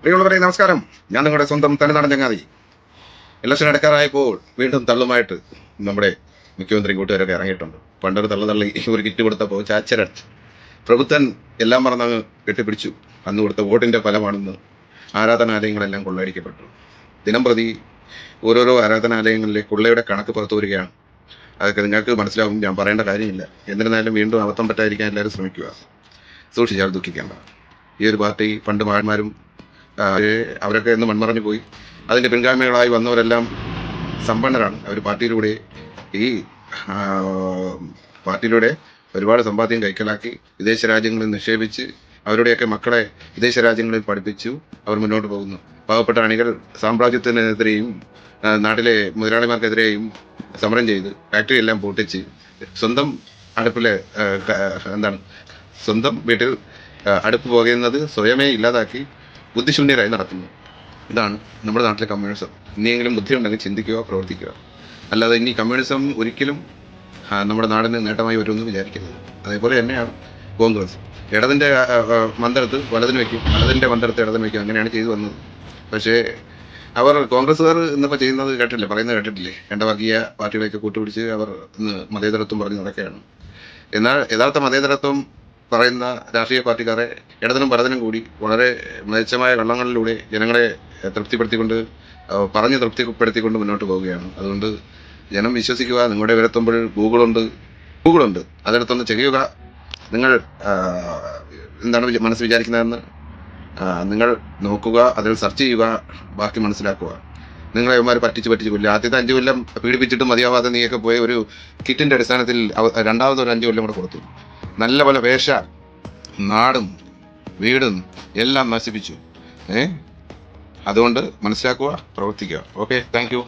പ്രിയമുള്ളവരെ നമസ്കാരം. ഞാൻ നിങ്ങളുടെ സ്വന്തം തലനാടൻ ചങ്ങാതി. ഇലക്ഷൻ അടുക്കാറായപ്പോൾ വീണ്ടും തള്ളുമായിട്ട് നമ്മുടെ മുഖ്യമന്ത്രി കൂട്ടുകാരൊക്കെ ഇറങ്ങിയിട്ടുണ്ട്. പണ്ടൊരു തള്ളി ഒരു കിറ്റ് കൊടുത്തപ്പോൾ ചാച്ചരൻ പ്രഭുത്വൻ എല്ലാം മറന്നങ്ങ് കെട്ടിപ്പിടിച്ചു. അന്ന് കൊടുത്ത വോട്ടിന്റെ ഫലമാണെന്ന് ആരാധനാലയങ്ങളെല്ലാം കൊള്ളയടിക്കപ്പെട്ടു. ദിനം പ്രതി ഓരോരോ ആരാധനാലയങ്ങളിലെ കൊള്ളയുടെ കണക്ക് പുറത്തു വരികയാണ്. അതൊക്കെ നിങ്ങൾക്ക് മനസ്സിലാവും, ഞാൻ പറയേണ്ട കാര്യമില്ല. എന്നിരുന്നാലും വീണ്ടും അബദ്ധം പറ്റാതിരിക്കാൻ എല്ലാവരും ശ്രമിക്കുക. സൂക്ഷിച്ചാൽ ദുഃഖിക്കേണ്ട. ഈ ഒരു പാർട്ടി പണ്ട് മഹാന്മാരും അവരൊക്കെ എന്ന് മൺമറഞ്ഞു പോയി. അതിൻ്റെ പിൻഗാമികളായി വന്നവരെല്ലാം സമ്പന്നരാണ്. അവർ പാർട്ടിയിലൂടെ ഒരുപാട് സമ്പാദ്യം കൈക്കലാക്കി വിദേശ രാജ്യങ്ങളിൽ നിക്ഷേപിച്ച് അവരുടെയൊക്കെ മക്കളെ വിദേശ രാജ്യങ്ങളിൽ പഠിപ്പിച്ചു. അവർ മുന്നോട്ട് പോകുന്നു. പാവപ്പെട്ട അണികൾ സാമ്രാജ്യത്തിനെതിരെയും നാട്ടിലെ മുതലാളിമാർക്കെതിരെയും സമരം ചെയ്ത് ഫാക്ടറി എല്ലാം പൂട്ടിച്ച് സ്വന്തം അടുപ്പിലെ സ്വന്തം വീട്ടിൽ അടുപ്പ് പോകുന്നത് സ്വയമേ ഇല്ലാതാക്കി ബുദ്ധിശൂന്യരായി നടത്തുന്നു. ഇതാണ് നമ്മുടെ നാട്ടിലെ കമ്മ്യൂണിസം. ഇനിയെങ്കിലും ബുദ്ധി ഉണ്ടെങ്കിൽ ചിന്തിക്കുക, പ്രവർത്തിക്കുക. അല്ലാതെ ഇനി കമ്മ്യൂണിസം ഒരിക്കലും നമ്മുടെ നാടിന് നേട്ടമായി വരുമെന്ന് വിചാരിക്കരുത്. അതേപോലെ തന്നെയാണ് കോൺഗ്രസ്. ഇടതിൻ്റെ മന്ദിരത്ത് വലതിന് വയ്ക്കും, വലതിൻ്റെ മന്ദിരത്ത് ഇടതിന് വയ്ക്കും. അങ്ങനെയാണ് ചെയ്തു വന്നത്. പക്ഷേ അവർ കോൺഗ്രസ്സുകാർ ഇന്നിപ്പോൾ ചെയ്യുന്നത് പറയുന്നത് കേട്ടിട്ടില്ലേ? രണ്ട് വർഗീയ പാർട്ടികളെയൊക്കെ കൂട്ടുപിടിച്ച് അവർ ഇന്ന് മതേതരത്വം പറഞ്ഞ് നടക്കുകയാണ്. എന്നാൽ യഥാർത്ഥ മതേതരത്വം പറയുന്ന രാഷ്ട്രീയ പാർട്ടിക്കാരെ ഇടതിനും വലതിനും കൂടി വളരെ മെച്ചമായ വെള്ളങ്ങളിലൂടെ ജനങ്ങളെ തൃപ്തിപ്പെടുത്തിക്കൊണ്ട് മുന്നോട്ട് പോവുകയാണ്. അതുകൊണ്ട് ജനം വിശ്വസിക്കുക. നിങ്ങളുടെ വിരത്തുമ്പോൾ ഗൂഗിളുണ്ട്, അതിനകത്തൊന്ന് ചെയ്യുക. നിങ്ങൾ എന്താണ് മനസ്സ് വിചാരിക്കുന്നതെന്ന് നിങ്ങൾ നോക്കുക, അതിൽ സെർച്ച് ചെയ്യുക, ബാക്കി മനസ്സിലാക്കുക. നിങ്ങളെ ഇവന്മാർ പറ്റിച്ച് കൊല്ലുക. ആദ്യത്തെ 5 കൊല്ലം പീഡിപ്പിച്ചിട്ട് മതിയാവാതെ നീയൊക്കെ പോയ ഒരു കിറ്റിന്റെ അടിസ്ഥാനത്തിൽ രണ്ടാമതൊരു 5 കൊല്ലം കൂടെ കൊടുത്തു. നല്ല പോലെ വേഷ നാടും വീടും എല്ലാം നശിപ്പിച്ചു. അതുകൊണ്ട് മനസ്സിലാക്കുക, പ്രവർത്തിക്കുക. Okay, thank you.